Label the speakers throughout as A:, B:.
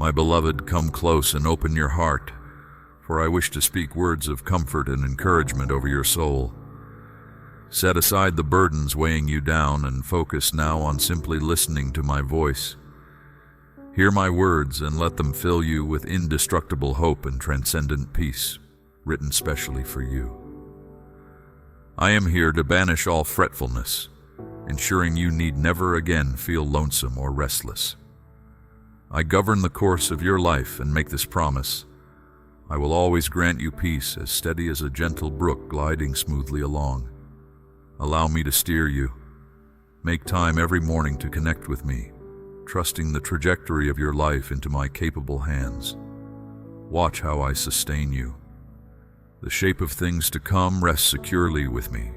A: My beloved, come close and open your heart, for I wish to speak words of comfort and encouragement over your soul. Set aside the burdens weighing you down and focus now on simply listening to my voice. Hear my words and let them fill you with indestructible hope and transcendent peace, written specially for you. I am here to banish all fretfulness, ensuring you need never again feel lonesome or restless. I govern the course of your life and make this promise: I will always grant you peace as steady as a gentle brook gliding smoothly along. Allow me to steer you. Make time every morning to connect with me, trusting the trajectory of your life into my capable hands. Watch how I sustain you. The shape of things to come rests securely with me.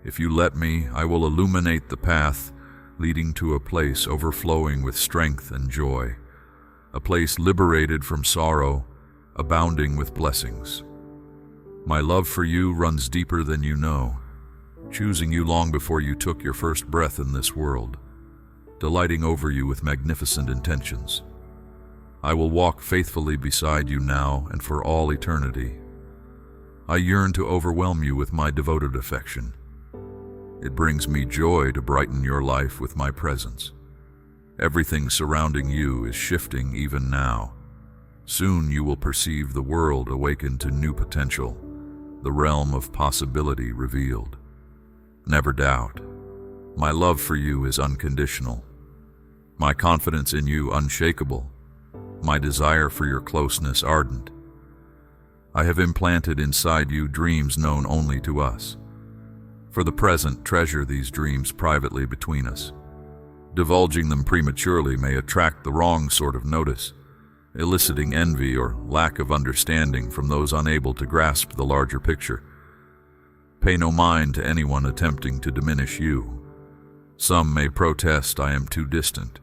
A: If you let me, I will illuminate the path, leading to a place overflowing with strength and joy, a place liberated from sorrow, abounding with blessings. My love for you runs deeper than you know, choosing you long before you took your first breath in this world, delighting over you with magnificent intentions. I will walk faithfully beside you now and for all eternity. I yearn to overwhelm you with my devoted affection. It brings me joy to brighten your life with my presence. Everything surrounding you is shifting even now. Soon you will perceive the world awaken to new potential, the realm of possibility revealed. Never doubt, my love for you is unconditional. My confidence in you unshakable. My desire for your closeness ardent. I have implanted inside you dreams known only to us. For the present, treasure these dreams privately between us. Divulging them prematurely may attract the wrong sort of notice, eliciting envy or lack of understanding from those unable to grasp the larger picture. Pay no mind to anyone attempting to diminish you. Some may protest I am too distant,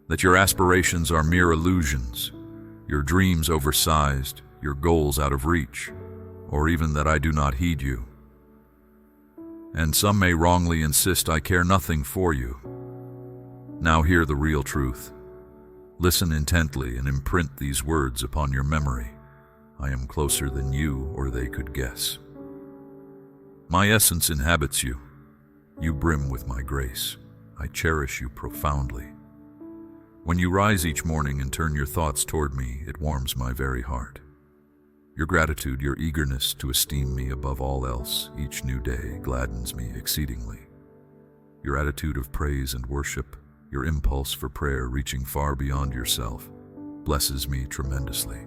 A: that your aspirations are mere illusions, your dreams oversized, your goals out of reach, or even that I do not heed you. And some may wrongly insist I care nothing for you. Now hear the real truth. Listen intently and imprint these words upon your memory. I am closer than you or they could guess. My essence inhabits you. You brim with my grace. I cherish you profoundly. When you rise each morning and turn your thoughts toward me, it warms my very heart. Your gratitude, your eagerness to esteem me above all else each new day gladdens me exceedingly. Your attitude of praise and worship, your impulse for prayer reaching far beyond yourself, blesses me tremendously.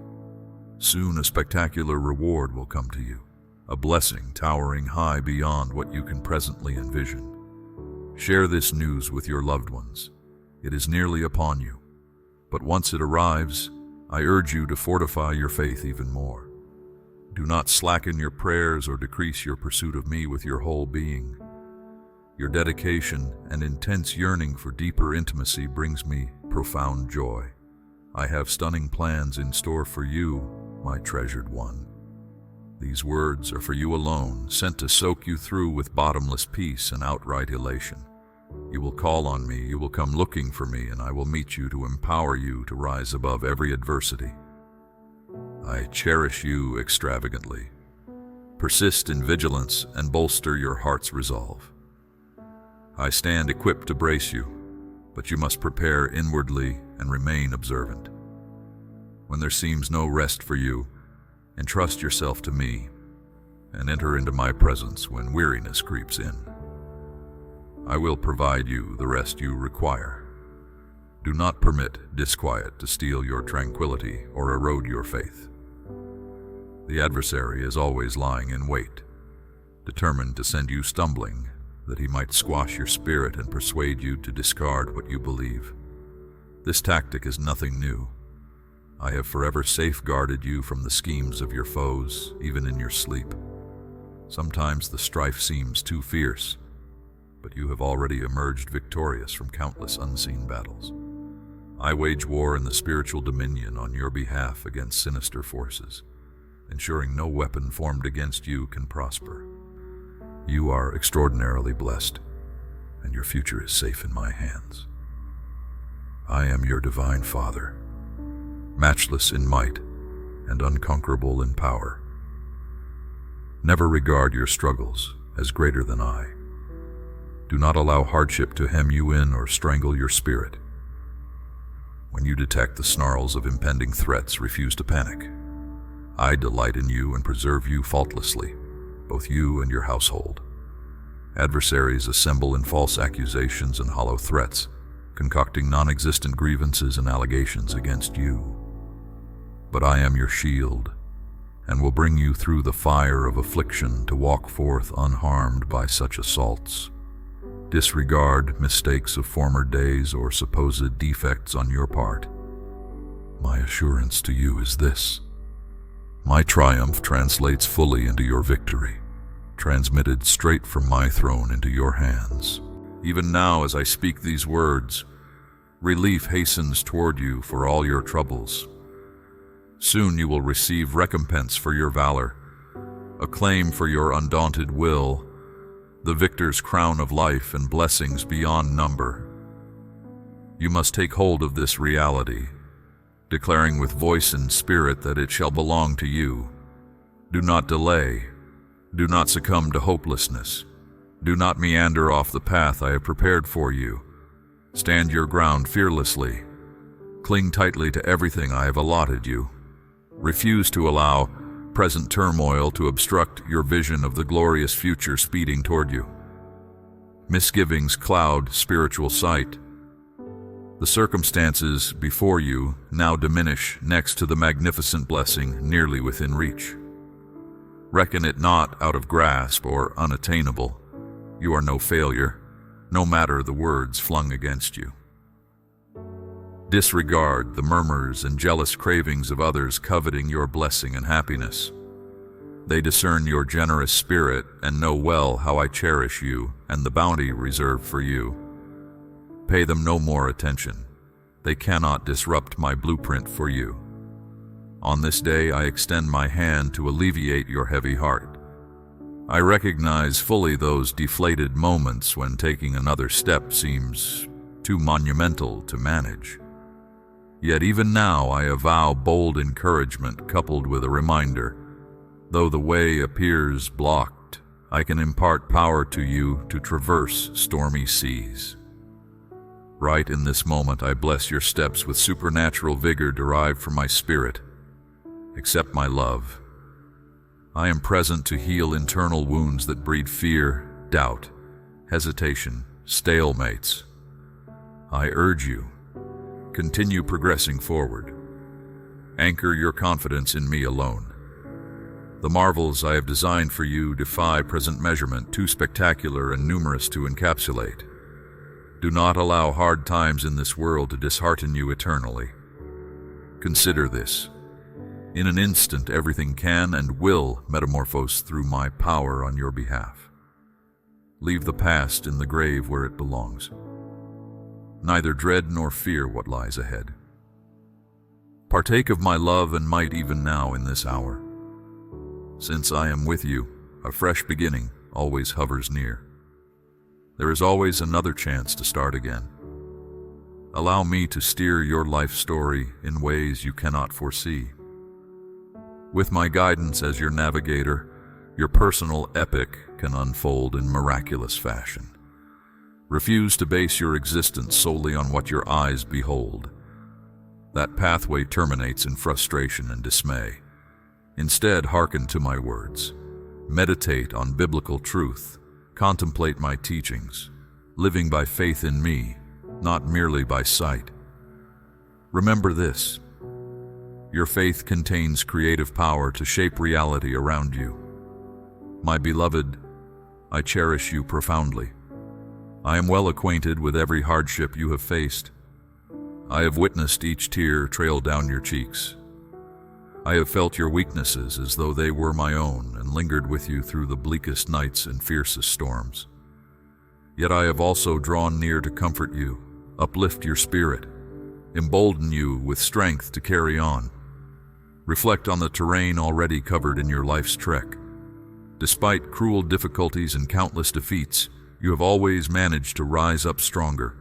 A: Soon a spectacular reward will come to you, a blessing towering high beyond what you can presently envision. Share this news with your loved ones. It is nearly upon you, but once it arrives, I urge you to fortify your faith even more. Do not slacken your prayers or decrease your pursuit of me with your whole being. Your dedication and intense yearning for deeper intimacy brings me profound joy. I have stunning plans in store for you, my treasured one. These words are for you alone, sent to soak you through with bottomless peace and outright elation. You will call on me, you will come looking for me, and I will meet you to empower you to rise above every adversity. I cherish you extravagantly. Persist in vigilance and bolster your heart's resolve. I stand equipped to brace you, but you must prepare inwardly and remain observant. When there seems no rest for you, entrust yourself to me and enter into my presence when weariness creeps in. I will provide you the rest you require. Do not permit disquiet to steal your tranquility or erode your faith. The adversary is always lying in wait, determined to send you stumbling, that he might squash your spirit and persuade you to discard what you believe. This tactic is nothing new. I have forever safeguarded you from the schemes of your foes, even in your sleep. Sometimes the strife seems too fierce, but you have already emerged victorious from countless unseen battles. I wage war in the spiritual dominion on your behalf against sinister forces, ensuring no weapon formed against you can prosper. You are extraordinarily blessed, and your future is safe in my hands. I am your divine Father, matchless in might and unconquerable in power. Never regard your struggles as greater than I. Do not allow hardship to hem you in or strangle your spirit. When you detect the snarls of impending threats, refuse to panic. I delight in you and preserve you faultlessly, both you and your household. Adversaries assemble in false accusations and hollow threats, concocting non-existent grievances and allegations against you. But I am your shield, and will bring you through the fire of affliction to walk forth unharmed by such assaults. Disregard mistakes of former days or supposed defects on your part. My assurance to you is this: my triumph translates fully into your victory, transmitted straight from my throne into your hands. Even now, as I speak these words, relief hastens toward you for all your troubles. Soon you will receive recompense for your valor, acclaim for your undaunted will, the victor's crown of life and blessings beyond number. You must take hold of this reality, declaring with voice and spirit that it shall belong to you. Do not delay. Do not succumb to hopelessness. Do not meander off the path I have prepared for you. Stand your ground fearlessly. Cling tightly to everything I have allotted you. Refuse to allow present turmoil to obstruct your vision of the glorious future speeding toward you. Misgivings cloud spiritual sight. The circumstances before you now diminish next to the magnificent blessing nearly within reach. Reckon it not out of grasp or unattainable. You are no failure, no matter the words flung against you. Disregard the murmurs and jealous cravings of others coveting your blessing and happiness. They discern your generous spirit and know well how I cherish you and the bounty reserved for you. Pay them no more attention. They cannot disrupt my blueprint for you. On this day I extend my hand to alleviate your heavy heart. I recognize fully those deflated moments when taking another step seems too monumental to manage. Yet even now I avow bold encouragement coupled with a reminder. Though the way appears blocked, I can impart power to you to traverse stormy seas. Right in this moment I bless your steps with supernatural vigor derived from my spirit. Accept my love. I am present to heal internal wounds that breed fear, doubt, hesitation, stalemates. I urge you, continue progressing forward. Anchor your confidence in me alone. The marvels I have designed for you defy present measurement, too spectacular and numerous to encapsulate. Do not allow hard times in this world to dishearten you eternally. Consider this. In an instant, everything can and will metamorphose through my power on your behalf. Leave the past in the grave where it belongs. Neither dread nor fear what lies ahead. Partake of my love and might even now in this hour. Since I am with you, a fresh beginning always hovers near. There is always another chance to start again. Allow me to steer your life story in ways you cannot foresee. With my guidance as your navigator, your personal epic can unfold in miraculous fashion. Refuse to base your existence solely on what your eyes behold. That pathway terminates in frustration and dismay. Instead, hearken to my words. Meditate on biblical truth. Contemplate my teachings, living by faith in me, not merely by sight. Remember this. Your faith contains creative power to shape reality around you. My beloved, I cherish you profoundly. I am well acquainted with every hardship you have faced. I have witnessed each tear trail down your cheeks. I have felt your weaknesses as though they were my own and lingered with you through the bleakest nights and fiercest storms. Yet I have also drawn near to comfort you, uplift your spirit, embolden you with strength to carry on. Reflect on the terrain already covered in your life's trek. Despite cruel difficulties and countless defeats, you have always managed to rise up stronger.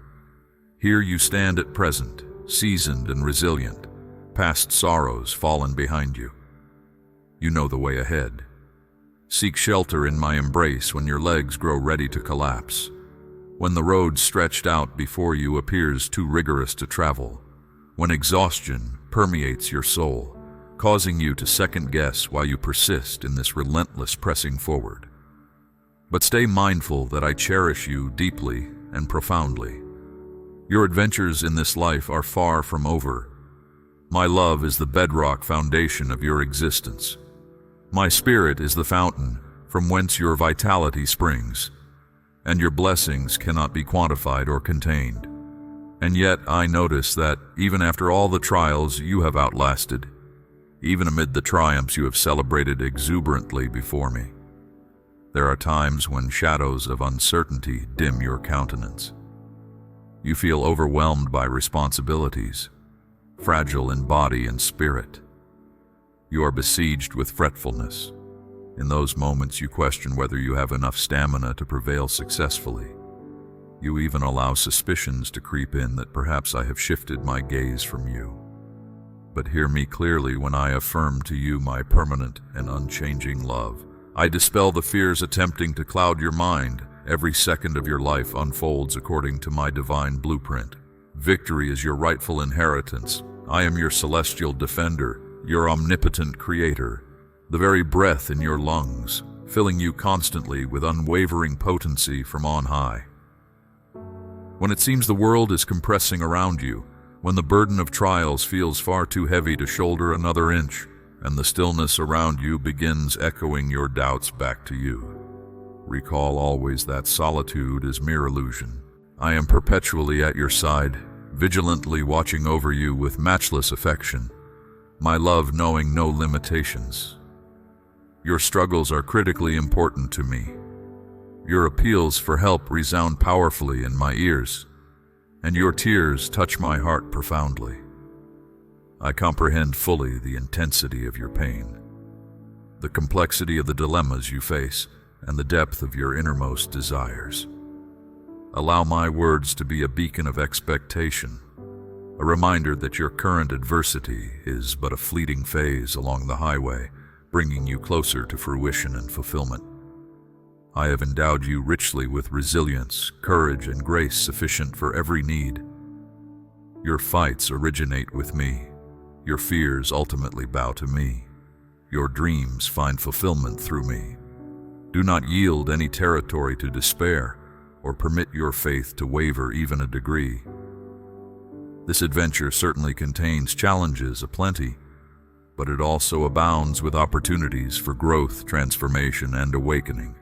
A: Here you stand at present, seasoned and resilient, past sorrows fallen behind you. You know the way ahead. Seek shelter in my embrace when your legs grow ready to collapse, when the road stretched out before you appears too rigorous to travel, when exhaustion permeates your soul, causing you to second-guess why you persist in this relentless pressing forward. But stay mindful that I cherish you deeply and profoundly. Your adventures in this life are far from over. My love is the bedrock foundation of your existence. My spirit is the fountain from whence your vitality springs, and your blessings cannot be quantified or contained. And yet I notice that, even after all the trials you have outlasted, even amid the triumphs you have celebrated exuberantly before me, there are times when shadows of uncertainty dim your countenance. You feel overwhelmed by responsibilities, fragile in body and spirit. You are besieged with fretfulness. In those moments you question whether you have enough stamina to prevail successfully. You even allow suspicions to creep in that perhaps I have shifted my gaze from you. But hear me clearly when I affirm to you my permanent and unchanging love. I dispel the fears attempting to cloud your mind. Every second of your life unfolds according to my divine blueprint. Victory is your rightful inheritance. I am your celestial defender, your omnipotent creator, the very breath in your lungs, filling you constantly with unwavering potency from on high. When it seems the world is compressing around you, when the burden of trials feels far too heavy to shoulder another inch, and the stillness around you begins echoing your doubts back to you, recall always that solitude is mere illusion. I am perpetually at your side, vigilantly watching over you with matchless affection, my love knowing no limitations. Your struggles are critically important to me. Your appeals for help resound powerfully in my ears, and your tears touch my heart profoundly. I comprehend fully the intensity of your pain, the complexity of the dilemmas you face, and the depth of your innermost desires. Allow my words to be a beacon of expectation, a reminder that your current adversity is but a fleeting phase along the highway, bringing you closer to fruition and fulfillment. I have endowed you richly with resilience, courage, and grace sufficient for every need. Your fights originate with me. Your fears ultimately bow to me. Your dreams find fulfillment through me. Do not yield any territory to despair, or permit your faith to waver even a degree. This adventure certainly contains challenges aplenty, but it also abounds with opportunities for growth, transformation, and awakening.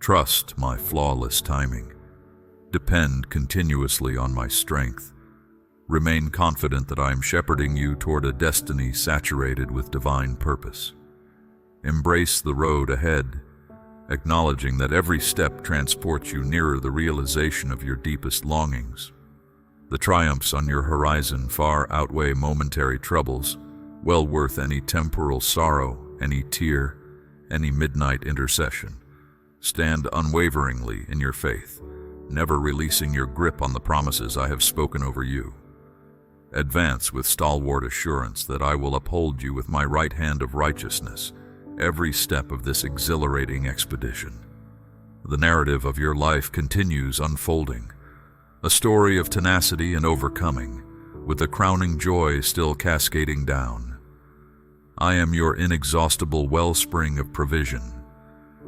A: Trust my flawless timing. Depend continuously on my strength. Remain confident that I am shepherding you toward a destiny saturated with divine purpose. Embrace the road ahead, acknowledging that every step transports you nearer the realization of your deepest longings. The triumphs on your horizon far outweigh momentary troubles, well worth any temporal sorrow, any tear, any midnight intercession. Stand unwaveringly in your faith, never releasing your grip on the promises I have spoken over you. Advance with stalwart assurance that I will uphold you with my right hand of righteousness every step of this exhilarating expedition. The narrative of your life continues unfolding, a story of tenacity and overcoming, with the crowning joy still cascading down. I am your inexhaustible wellspring of provision,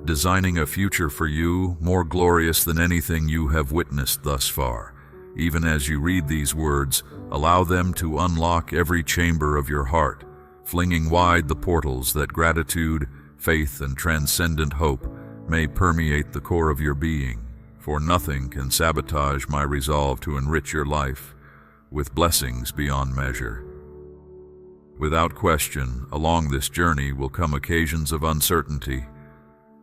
A: designing a future for you more glorious than anything you have witnessed thus far. Even as you read these words, allow them to unlock every chamber of your heart, flinging wide the portals that gratitude, faith, and transcendent hope may permeate the core of your being, for nothing can sabotage my resolve to enrich your life with blessings beyond measure. Without question, along this journey will come occasions of uncertainty,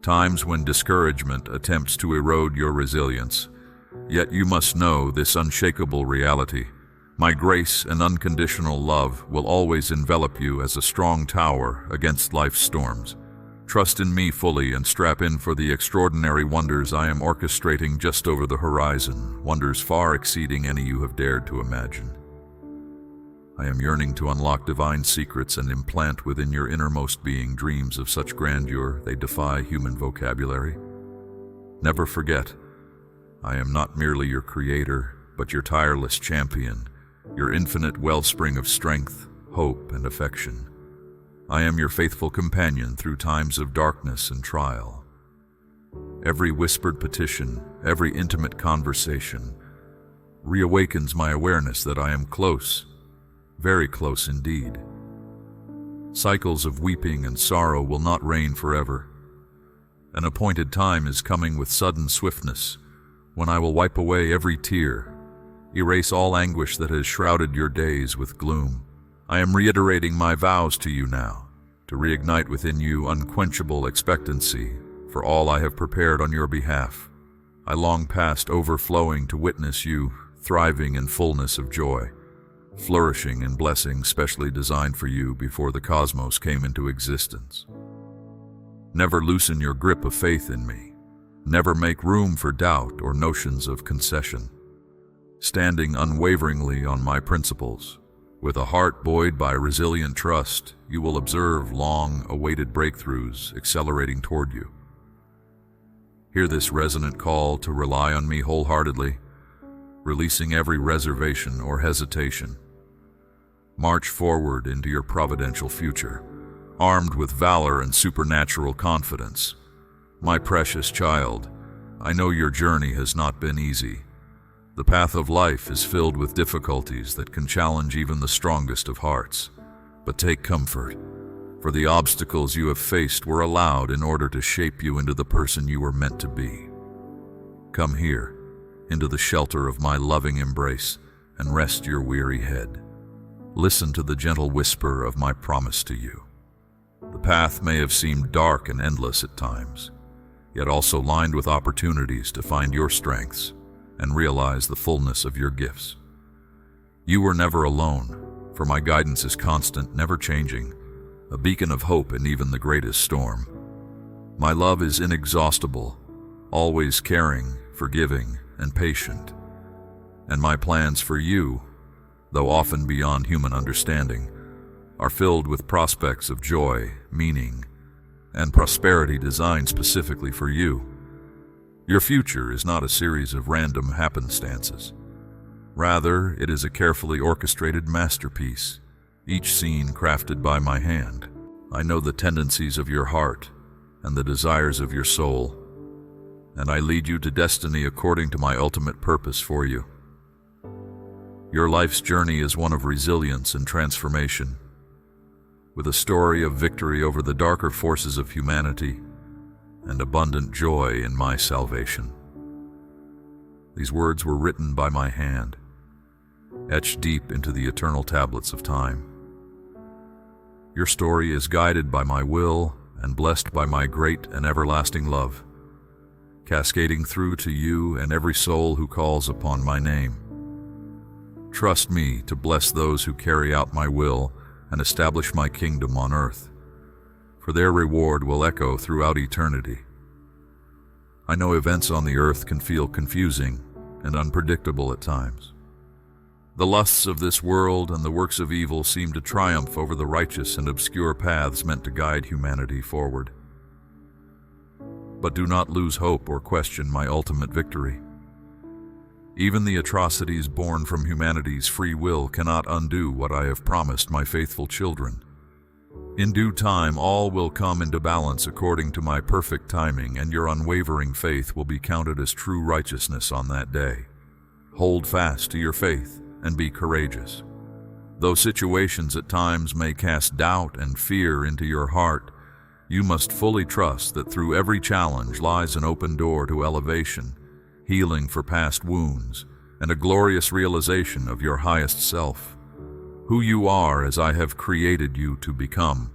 A: times when discouragement attempts to erode your resilience. Yet you must know this unshakable reality. My grace and unconditional love will always envelop you as a strong tower against life's storms. Trust in me fully and strap in for the extraordinary wonders I am orchestrating just over the horizon, wonders far exceeding any you have dared to imagine. I am yearning to unlock divine secrets and implant within your innermost being dreams of such grandeur they defy human vocabulary. Never forget, I am not merely your creator, but your tireless champion, your infinite wellspring of strength, hope, and affection. I am your faithful companion through times of darkness and trial. Every whispered petition, every intimate conversation, reawakens my awareness that I am close, very close indeed. Cycles of weeping and sorrow will not reign forever. An appointed time is coming with sudden swiftness, when I will wipe away every tear, erase all anguish that has shrouded your days with gloom. I am reiterating my vows to you now, to reignite within you unquenchable expectancy for all I have prepared on your behalf. I long past overflowing to witness you thriving in fullness of joy, flourishing in blessings specially designed for you before the cosmos came into existence. Never loosen your grip of faith in me. Never make room for doubt or notions of concession. Standing unwaveringly on my principles, with a heart buoyed by resilient trust, you will observe long-awaited breakthroughs accelerating toward you. Hear this resonant call to rely on me wholeheartedly, releasing every reservation or hesitation. March forward into your providential future, armed with valor and supernatural confidence. My precious child, I know your journey has not been easy. The path of life is filled with difficulties that can challenge even the strongest of hearts. But take comfort, for the obstacles you have faced were allowed in order to shape you into the person you were meant to be. Come here, into the shelter of my loving embrace, and rest your weary head. Listen to the gentle whisper of my promise to you. The path may have seemed dark and endless at times, yet also lined with opportunities to find your strengths and realize the fullness of your gifts. You were never alone, for my guidance is constant, never changing, a beacon of hope in even the greatest storm. My love is inexhaustible, always caring, forgiving, and patient. And my plans for you, though often beyond human understanding, are filled with prospects of joy, meaning, and prosperity designed specifically for you. Your future is not a series of random happenstances. Rather, it is a carefully orchestrated masterpiece, each scene crafted by my hand. I know the tendencies of your heart and the desires of your soul, and I lead you to destiny according to my ultimate purpose for you. Your life's journey is one of resilience and transformation, with a story of victory over the darker forces of humanity and abundant joy in my salvation. These words were written by my hand, etched deep into the eternal tablets of time. Your story is guided by my will and blessed by my great and everlasting love, cascading through to you and every soul who calls upon my name. Trust me to bless those who carry out my will and establish my kingdom on earth, for their reward will echo throughout eternity. I know events on the earth can feel confusing and unpredictable at times. The lusts of this world and the works of evil seem to triumph over the righteous and obscure paths meant to guide humanity forward. But do not lose hope or question my ultimate victory. Even the atrocities born from humanity's free will cannot undo what I have promised my faithful children. In due time, all will come into balance according to my perfect timing, and your unwavering faith will be counted as true righteousness on that day. Hold fast to your faith and be courageous. Though situations at times may cast doubt and fear into your heart, you must fully trust that through every challenge lies an open door to elevation, healing for past wounds, and a glorious realization of your highest self, who you are as I have created you to become.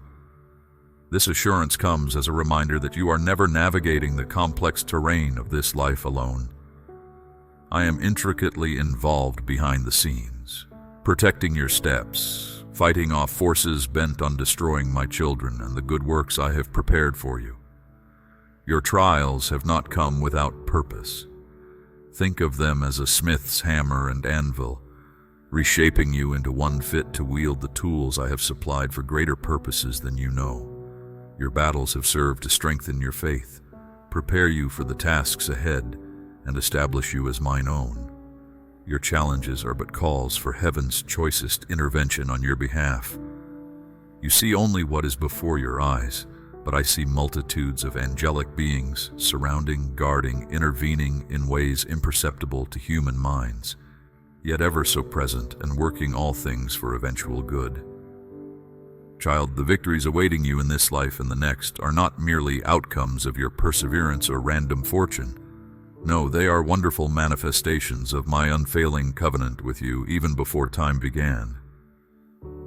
A: This assurance comes as a reminder that you are never navigating the complex terrain of this life alone. I am intricately involved behind the scenes, protecting your steps, fighting off forces bent on destroying my children and the good works I have prepared for you. Your trials have not come without purpose. Think of them as a smith's hammer and anvil, reshaping you into one fit to wield the tools I have supplied for greater purposes than you know. Your battles have served to strengthen your faith, prepare you for the tasks ahead, and establish you as mine own. Your challenges are but calls for heaven's choicest intervention on your behalf. You see only what is before your eyes, but I see multitudes of angelic beings surrounding, guarding, intervening in ways imperceptible to human minds, yet ever so present and working all things for eventual good. Child, the victories awaiting you in this life and the next are not merely outcomes of your perseverance or random fortune. No, they are wonderful manifestations of my unfailing covenant with you even before time began.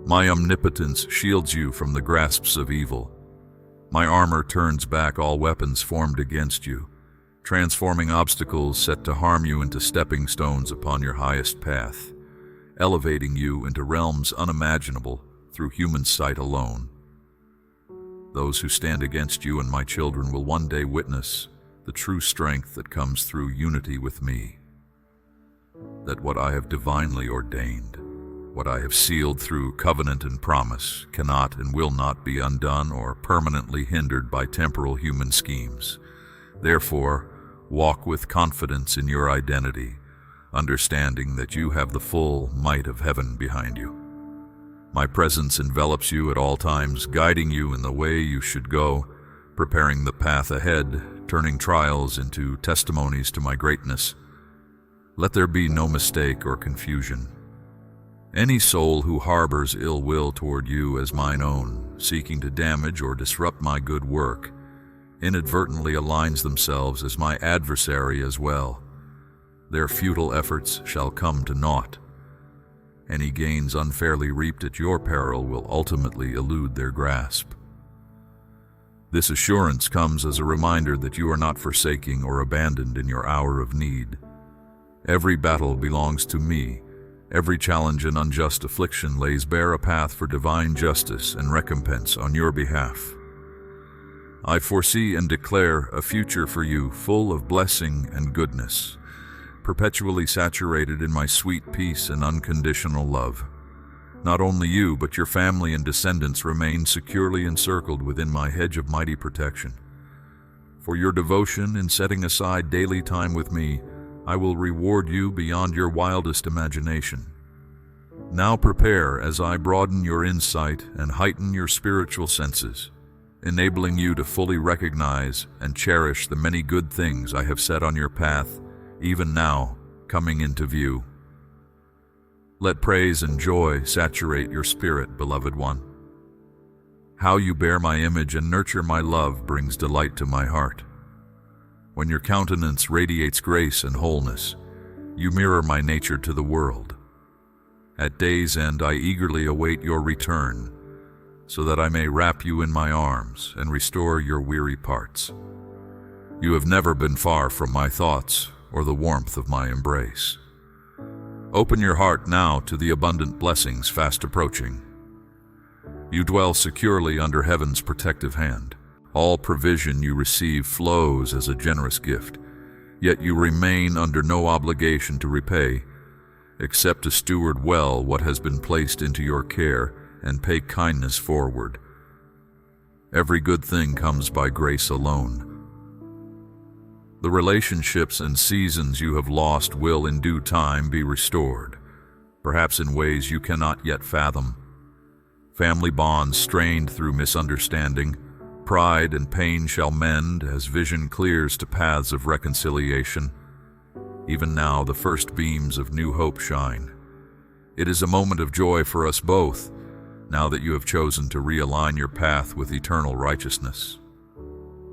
A: My omnipotence shields you from the grasps of evil. My armor turns back all weapons formed against you, transforming obstacles set to harm you into stepping stones upon your highest path, elevating you into realms unimaginable through human sight alone. Those who stand against you and my children will one day witness the true strength that comes through unity with me. That what I have divinely ordained, what I have sealed through covenant and promise, cannot and will not be undone or permanently hindered by temporal human schemes. Therefore, walk with confidence in your identity, understanding that you have the full might of heaven behind you. My presence envelops you at all times, guiding you in the way you should go, preparing the path ahead, turning trials into testimonies to my greatness. Let there be no mistake or confusion. Any soul who harbors ill will toward you as mine own, seeking to damage or disrupt my good work, inadvertently aligns themselves as my adversary as well. Their futile efforts shall come to naught. Any gains unfairly reaped at your peril will ultimately elude their grasp. This assurance comes as a reminder that you are not forsaken or abandoned in your hour of need. Every battle belongs to me. Every challenge and unjust affliction lays bare a path for divine justice and recompense on your behalf. I foresee and declare a future for you full of blessing and goodness, perpetually saturated in my sweet peace and unconditional love. Not only you, but your family and descendants remain securely encircled within my hedge of mighty protection. For your devotion in setting aside daily time with me, I will reward you beyond your wildest imagination. Now prepare as I broaden your insight and heighten your spiritual senses, enabling you to fully recognize and cherish the many good things I have set on your path, even now coming into view. Let praise and joy saturate your spirit, beloved one. How you bear my image and nurture my love brings delight to my heart. When your countenance radiates grace and wholeness, you mirror my nature to the world. At day's end, I eagerly await your return, so that I may wrap you in my arms and restore your weary parts. You have never been far from my thoughts or the warmth of my embrace. Open your heart now to the abundant blessings fast approaching. You dwell securely under heaven's protective hand. All provision you receive flows as a generous gift, yet you remain under no obligation to repay, except to steward well what has been placed into your care and pay kindness forward. Every good thing comes by grace alone. The relationships and seasons you have lost will in due time be restored, perhaps in ways you cannot yet fathom. Family bonds strained through misunderstanding, pride and pain shall mend as vision clears to paths of reconciliation. Even now the first beams of new hope shine. It is a moment of joy for us both, now that you have chosen to realign your path with eternal righteousness.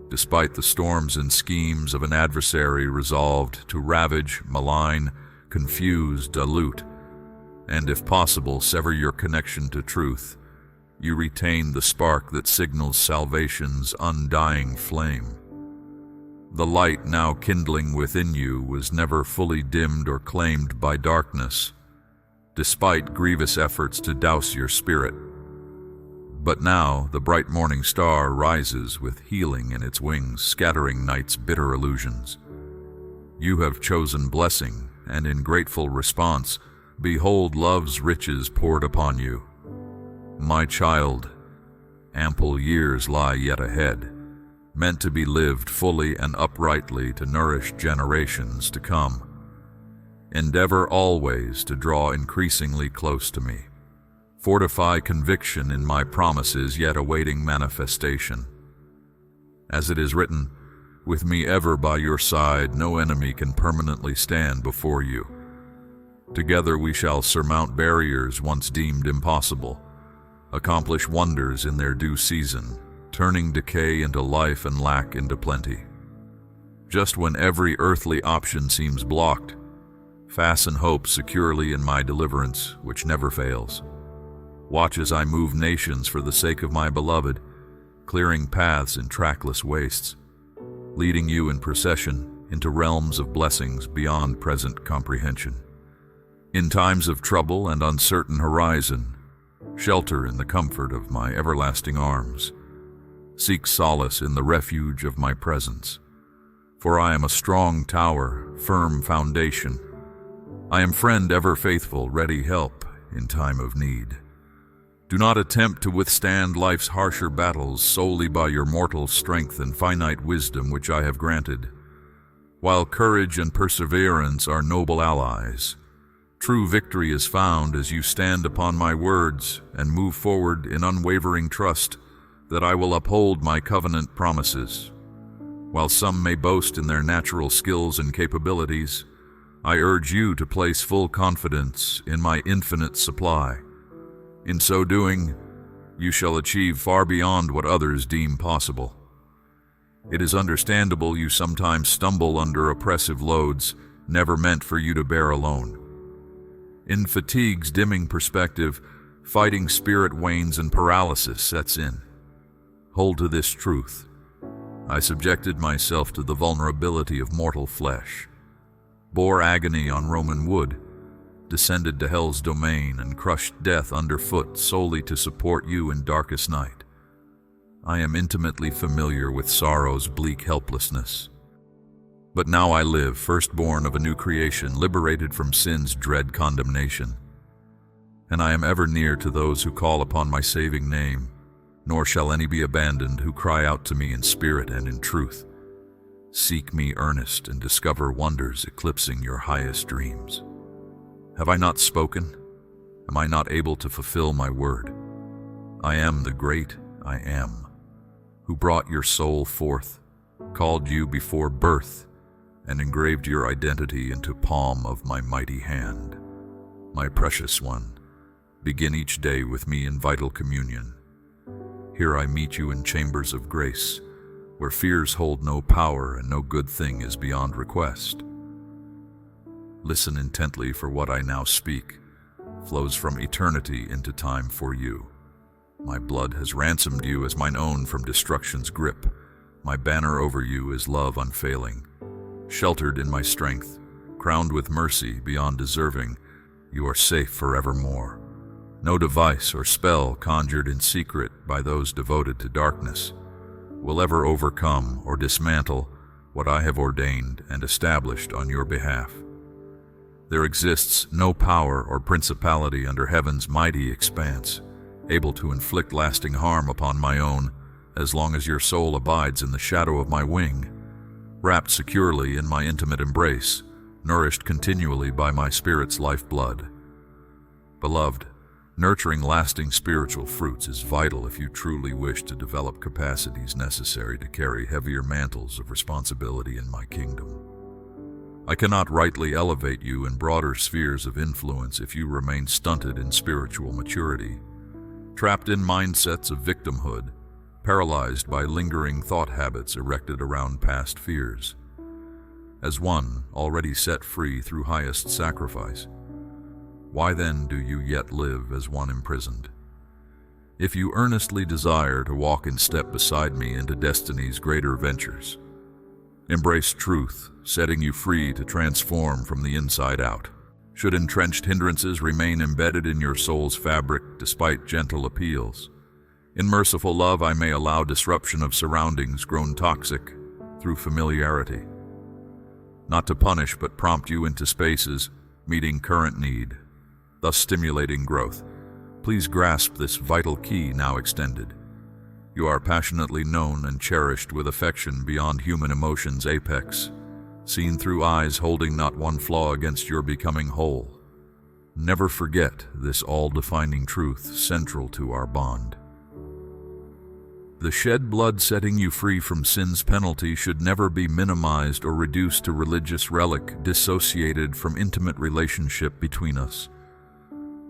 A: Despite the storms and schemes of an adversary resolved to ravage, malign, confuse, dilute, and if possible sever your connection to truth, you retain the spark that signals salvation's undying flame. The light now kindling within you was never fully dimmed or claimed by darkness, despite grievous efforts to douse your spirit. But now the bright morning star rises with healing in its wings, scattering night's bitter illusions. You have chosen blessing, and in grateful response, behold love's riches poured upon you. My child, ample years lie yet ahead, meant to be lived fully and uprightly to nourish generations to come. Endeavor always to draw increasingly close to me. Fortify conviction in my promises yet awaiting manifestation. As it is written, with me ever by your side, no enemy can permanently stand before you. Together we shall surmount barriers once deemed impossible, accomplish wonders in their due season, turning decay into life and lack into plenty. Just when every earthly option seems blocked, fasten hope securely in my deliverance, which never fails. Watch as I move nations for the sake of my beloved, clearing paths in trackless wastes, leading you in procession into realms of blessings beyond present comprehension. In times of trouble and uncertain horizon, shelter in the comfort of my everlasting arms. Seek solace in the refuge of my presence, for I am a strong tower, firm foundation. I am friend ever faithful, ready help in time of need. Do not attempt to withstand life's harsher battles solely by your mortal strength and finite wisdom which I have granted. While courage and perseverance are noble allies, true victory is found as you stand upon my words and move forward in unwavering trust that I will uphold my covenant promises. While some may boast in their natural skills and capabilities, I urge you to place full confidence in my infinite supply. In so doing, you shall achieve far beyond what others deem possible. It is understandable you sometimes stumble under oppressive loads never meant for you to bear alone. In fatigue's dimming perspective, fighting spirit wanes and paralysis sets in. Hold to this truth. I subjected myself to the vulnerability of mortal flesh, bore agony on Roman wood, descended to hell's domain and crushed death underfoot solely to support you in darkest night. I am intimately familiar with sorrow's bleak helplessness. But now I live, firstborn of a new creation, liberated from sin's dread condemnation. And I am ever near to those who call upon my saving name, nor shall any be abandoned who cry out to me in spirit and in truth. Seek me earnest and discover wonders eclipsing your highest dreams. Have I not spoken? Am I not able to fulfill my word? I am the great I am, who brought your soul forth, called you before birth, and engraved your identity into palm of my mighty hand. My precious one, begin each day with me in vital communion. Here I meet you in chambers of grace, where fears hold no power and no good thing is beyond request. Listen intently, for what I now speak flows from eternity into time for you. My blood has ransomed you as mine own from destruction's grip. My banner over you is love unfailing. Sheltered in my strength, crowned with mercy beyond deserving, you are safe forevermore. No device or spell conjured in secret by those devoted to darkness will ever overcome or dismantle what I have ordained and established on your behalf. There exists no power or principality under heaven's mighty expanse able to inflict lasting harm upon my own, as long as your soul abides in the shadow of my wing, wrapped securely in my intimate embrace, nourished continually by my spirit's lifeblood. Beloved, nurturing lasting spiritual fruits is vital if you truly wish to develop capacities necessary to carry heavier mantles of responsibility in my kingdom. I cannot rightly elevate you in broader spheres of influence if you remain stunted in spiritual maturity, trapped in mindsets of victimhood, paralyzed by lingering thought habits erected around past fears. As one already set free through highest sacrifice, why then do you yet live as one imprisoned? If you earnestly desire to walk in step beside me into destiny's greater ventures, embrace truth, setting you free to transform from the inside out. Should entrenched hindrances remain embedded in your soul's fabric despite gentle appeals, in merciful love I may allow disruption of surroundings grown toxic through familiarity. Not to punish but prompt you into spaces meeting current need, thus stimulating growth. Please grasp this vital key now extended. You are passionately known and cherished with affection beyond human emotion's apex, seen through eyes holding not one flaw against your becoming whole. Never forget this all-defining truth central to our bond. The shed blood setting you free from sin's penalty should never be minimized or reduced to religious relic dissociated from intimate relationship between us.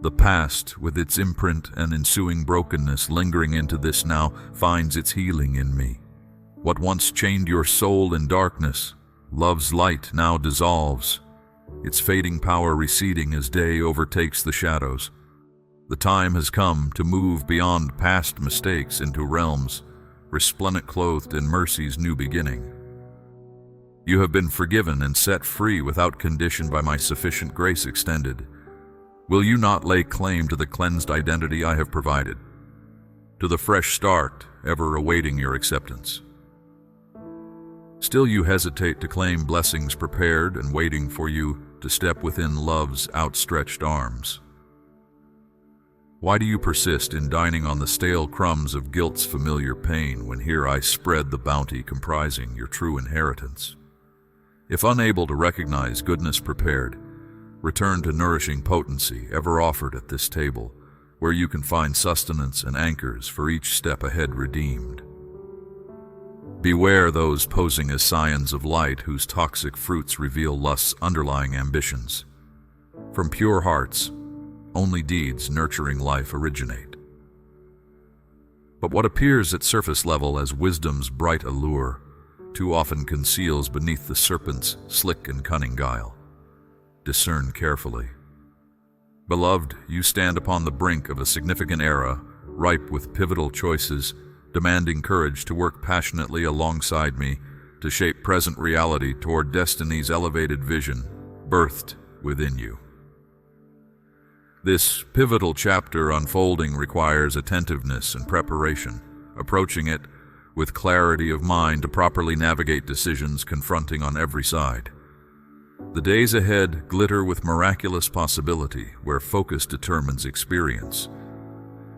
A: The past, with its imprint and ensuing brokenness lingering into this now, finds its healing in me. What once chained your soul in darkness, love's light now dissolves, its fading power receding as day overtakes the shadows. The time has come to move beyond past mistakes into realms resplendent clothed in mercy's new beginning. You have been forgiven and set free without condition by my sufficient grace extended. Will you not lay claim to the cleansed identity I have provided, to the fresh start ever awaiting your acceptance? Still you hesitate to claim blessings prepared and waiting for you to step within love's outstretched arms. Why do you persist in dining on the stale crumbs of guilt's familiar pain when here I spread the bounty comprising your true inheritance? If unable to recognize goodness prepared, return to nourishing potency ever offered at this table, where you can find sustenance and anchors for each step ahead redeemed. Beware those posing as scions of light whose toxic fruits reveal lust's underlying ambitions. From pure hearts, only deeds nurturing life originate. But what appears at surface level as wisdom's bright allure too often conceals beneath the serpent's slick and cunning guile. Discern carefully. Beloved, you stand upon the brink of a significant era, ripe with pivotal choices, demanding courage to work passionately alongside me to shape present reality toward destiny's elevated vision, birthed within you. This pivotal chapter unfolding requires attentiveness and preparation, approaching it with clarity of mind to properly navigate decisions confronting on every side. The days ahead glitter with miraculous possibility where focus determines experience.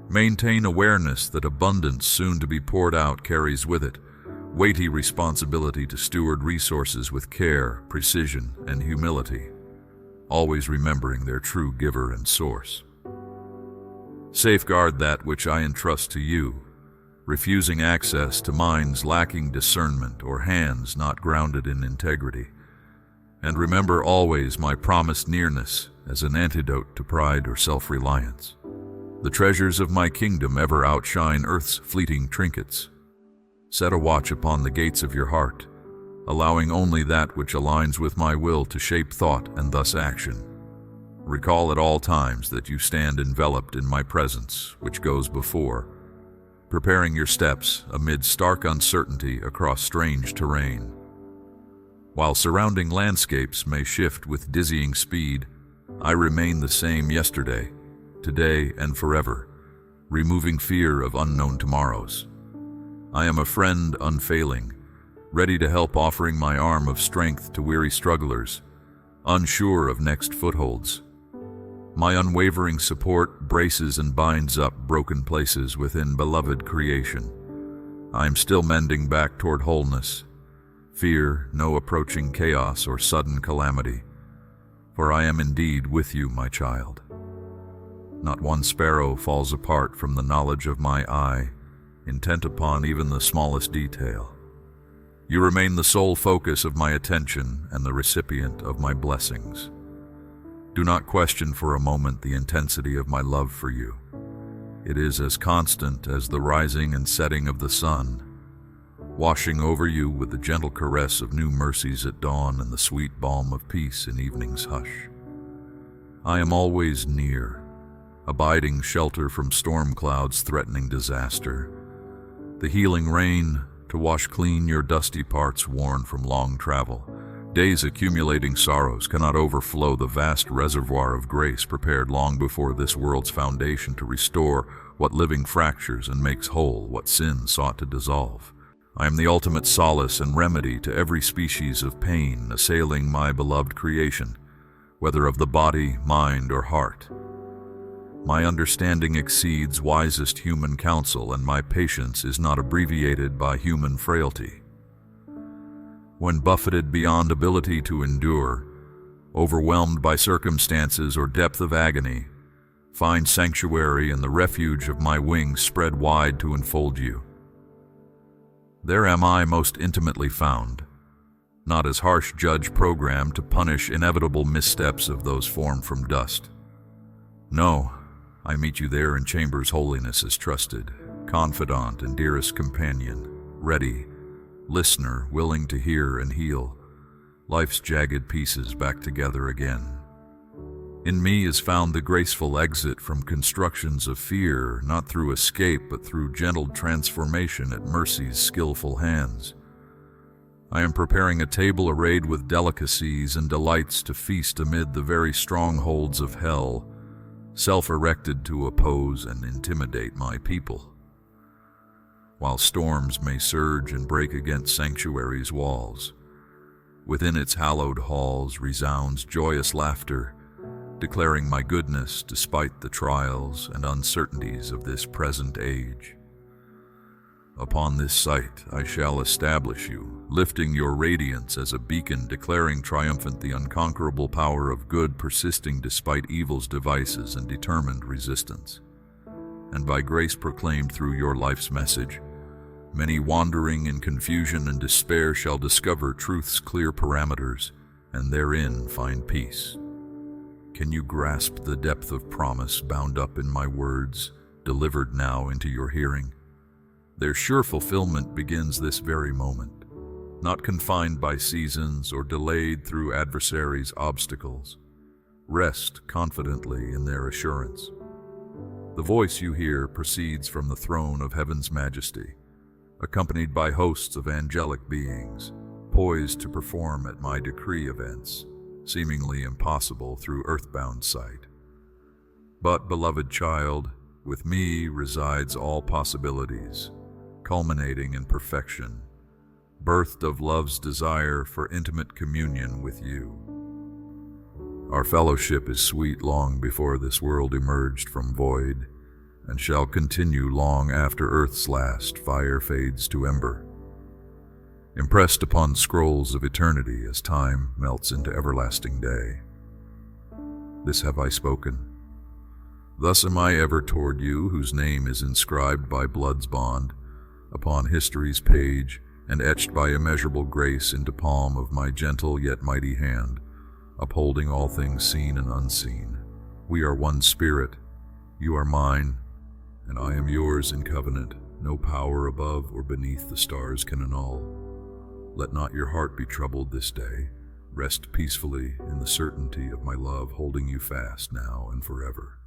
A: Maintain awareness that abundance soon to be poured out carries with it weighty responsibility to steward resources with care, precision, and humility, always remembering their true giver and source. Safeguard that which I entrust to you, refusing access to minds lacking discernment or hands not grounded in integrity. And remember always my promised nearness as an antidote to pride or self-reliance. The treasures of my kingdom ever outshine earth's fleeting trinkets. Set a watch upon the gates of your heart, allowing only that which aligns with my will to shape thought and thus action. Recall at all times that you stand enveloped in my presence, which goes before, preparing your steps amid stark uncertainty across strange terrain. While surrounding landscapes may shift with dizzying speed, I remain the same yesterday, today, and forever, removing fear of unknown tomorrows. I am a friend unfailing, ready to help, offering my arm of strength to weary strugglers, unsure of next footholds. My unwavering support braces and binds up broken places within beloved creation. I am still mending back toward wholeness. Fear no approaching chaos or sudden calamity, for I am indeed with you, my child. Not one sparrow falls apart from the knowledge of my eye, intent upon even the smallest detail. You remain the sole focus of my attention and the recipient of my blessings. Do not question for a moment the intensity of my love for you. It is as constant as the rising and setting of the sun, washing over you with the gentle caress of new mercies at dawn and the sweet balm of peace in evening's hush. I am always near, abiding shelter from storm clouds threatening disaster, the healing rain to wash clean your dusty parts worn from long travel. Days accumulating sorrows cannot overflow the vast reservoir of grace prepared long before this world's foundation to restore what living fractures and makes whole what sin sought to dissolve. I am the ultimate solace and remedy to every species of pain assailing my beloved creation, whether of the body, mind, or heart. My understanding exceeds wisest human counsel, and my patience is not abbreviated by human frailty. When buffeted beyond ability to endure, overwhelmed by circumstances or depth of agony, find sanctuary in the refuge of my wings spread wide to enfold you. There am I most intimately found, not as harsh judge programmed to punish inevitable missteps of those formed from dust. No, I meet you there in chambers holiness is trusted, confidant and dearest companion, ready, listener, willing to hear and heal life's jagged pieces back together again. In me is found the graceful exit from constructions of fear, not through escape but through gentle transformation at mercy's skillful hands. I am preparing a table arrayed with delicacies and delights to feast amid the very strongholds of hell, self-erected to oppose and intimidate my people. While storms may surge and break against sanctuary's walls, within its hallowed halls resounds joyous laughter, declaring my goodness despite the trials and uncertainties of this present age. Upon this site I shall establish you, lifting your radiance as a beacon, declaring triumphant the unconquerable power of good persisting despite evil's devices and determined resistance. And by grace proclaimed through your life's message, many wandering in confusion and despair shall discover truth's clear parameters and therein find peace. Can you grasp the depth of promise bound up in my words, delivered now into your hearing? Their sure fulfillment begins this very moment, not confined by seasons or delayed through adversaries' obstacles. Rest confidently in their assurance. The voice you hear proceeds from the throne of heaven's majesty, accompanied by hosts of angelic beings, poised to perform at my decree events, seemingly impossible through earthbound sight. But, beloved child, with me resides all possibilities, culminating in perfection, birthed of love's desire for intimate communion with you. Our fellowship is sweet long before this world emerged from void, and shall continue long after earth's last fire fades to ember, impressed upon scrolls of eternity as time melts into everlasting day. This have I spoken. Thus am I ever toward you, whose name is inscribed by blood's bond upon history's page and etched by immeasurable grace into palm of my gentle yet mighty hand, upholding all things seen and unseen. We are one spirit. You are mine, and I am yours in covenant. No power above or beneath the stars can annul. Let not your heart be troubled this day. Rest peacefully in the certainty of my love holding you fast now and forever.